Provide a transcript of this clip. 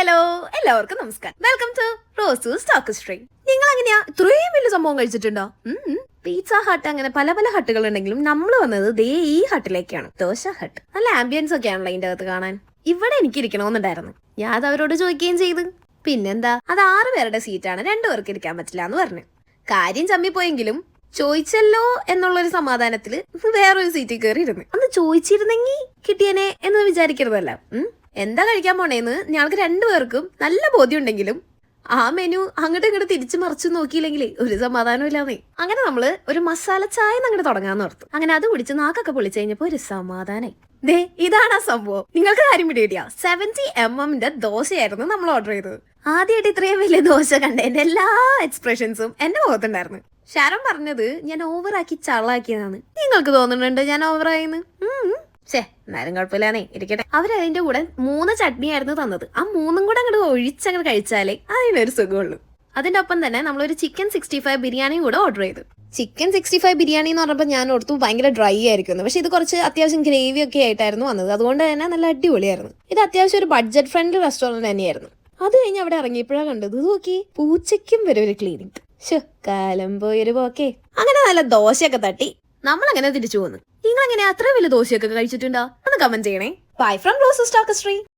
Hello എല്ലാവർക്കും നമസ്കാരം. Welcome to Rosu stock stream. നിങ്ങൾ അങ്ങനെയാ ഇത്രയും വലിയ സംഭവം കഴിച്ചിട്ടുണ്ടോ? പിസ്സ ഹട്ട് അങ്ങനെ പല പല ഹട്ടുകൾ ഉണ്ടെങ്കിലും നമ്മൾ വന്നത് ദേ ഈ ഹട്ടിലേക്കാണ്. ദോശ ഹട്ട്. നല്ല ആംബിയൻസ് ഒക്കെ ആണല്ലോ അതിന്റെ അകത്ത് കാണാൻ. ഇവിടെ എനിക്ക് ഇരിക്കണമെന്നുണ്ടായിരുന്നു. ഞാൻ അത് അവരോട് ചോദിക്കുകയും ചെയ്തു. പിന്നെന്താ, അത് 6 പേരുടെ സീറ്റാണ്, 2 പേർക്ക് ഇരിക്കാൻ പറ്റില്ല എന്ന് പറഞ്ഞു. കാര്യം ചമ്മിപ്പോയെങ്കിലും ചോദിച്ചല്ലോ എന്നുള്ളൊരു സമാധാനത്തില് വേറൊരു സീറ്റിൽ കയറി ഇരുന്ന്. അന്ന് ചോദിച്ചിരുന്നെങ്കിൽ കിട്ടിയനെ എന്ന് വിചാരിക്കരുതല്ല. എന്താ കഴിക്കാൻ പോണേന്ന് ഞങ്ങൾക്ക് 2 പേർക്കും നല്ല ബോധ്യം ഉണ്ടെങ്കിലും ആ മെനു അങ്ങോട്ട് ഇങ്ങോട്ട് തിരിച്ചു മറിച്ചു നോക്കിയില്ലെങ്കിൽ ഒരു സമാധാനം ഇല്ലാന്നേ. അങ്ങനെ നമ്മള് ഒരു മസാല ചായ അങ്ങോട്ട് തുടങ്ങാന്ന് ഓർത്തു. അങ്ങനെ അത് കുടിച്ച് നാക്കൊക്കെ പൊളിച്ചു കഴിഞ്ഞപ്പോ ഒരു സമാധാനായി. ദേ ഇതാണ് ആ സംഭവം. നിങ്ങൾക്ക് കാര്യം പിടികിട്ടിയാ? 70 mm ദോശയായിരുന്നു നമ്മൾ ഓർഡർ ചെയ്തത്. ആദ്യമായിട്ട് ഇത്രയും വലിയ ദോശ കണ്ടതിന്റെ എല്ലാ എക്സ്പ്രഷൻസും എന്റെ മുഖത്തുണ്ടായിരുന്നു. ഷാരോൺ പറഞ്ഞത് ഞാൻ ഓവറാക്കി ചള്ളാക്കിയതാണ്. നിങ്ങൾക്ക് തോന്നുന്നുണ്ട് ഞാൻ ഓവറായിന്ന്? എന്നാലും കുഴപ്പമില്ലാന്നേ, ഇരിക്കട്ടെ. അവരതിന്റെ കൂടെ 3 ചട്നിയായിരുന്നു തന്നത്. ആ 3 കൂടെ അങ്ങോട്ട് ഒഴിച്ചങ്ങോട്ട് കഴിച്ചാലേ അതിനൊരു സുഖമുള്ളൂ. അതിന്റെ ഒപ്പം തന്നെ നമ്മളൊരു ചിക്കൻ 65 ബിരിയാണിയും കൂടെ ഓർഡർ ചെയ്തു. ചിക്കൻ 65 ബിരിയാണി എന്ന് പറഞ്ഞപ്പോൾ ഞാൻ ഓർത്തു ഭയങ്കര ഡ്രൈ ആയിരിക്കുന്നു. പക്ഷെ ഇത് കുറച്ച് അത്യാവശ്യം ഗ്രേവി ഒക്കെ ആയിട്ടായിരുന്നു വന്നത്. അതുകൊണ്ട് തന്നെ നല്ല അടിപൊളിയായിരുന്നു. ഇത് അത്യാവശ്യം ഒരു ബഡ്ജറ്റ് ഫ്രണ്ട്ലി റെസ്റ്റോറന്റ് തന്നെയായിരുന്നു. അത് കഴിഞ്ഞ് അവിടെ ഇറങ്ങിയപ്പോഴാണ് കണ്ടത്, നോക്കി പൂച്ചയ്ക്കും വരെ ഒരു ക്ലീനിങ്. കാലം പോയൊരു പോക്കേ. അങ്ങനെ നല്ല ദോശയൊക്കെ തട്ടി നമ്മളങ്ങനെ തിരിച്ചു പോന്നു. നിങ്ങൾ അങ്ങനെ അത്ര വലിയ ദോശയൊക്കെ കഴിച്ചിട്ടുണ്ടോ? ഒന്ന് കമന്റ് ചെയ്യണേ. Bye from Rosu stock stream.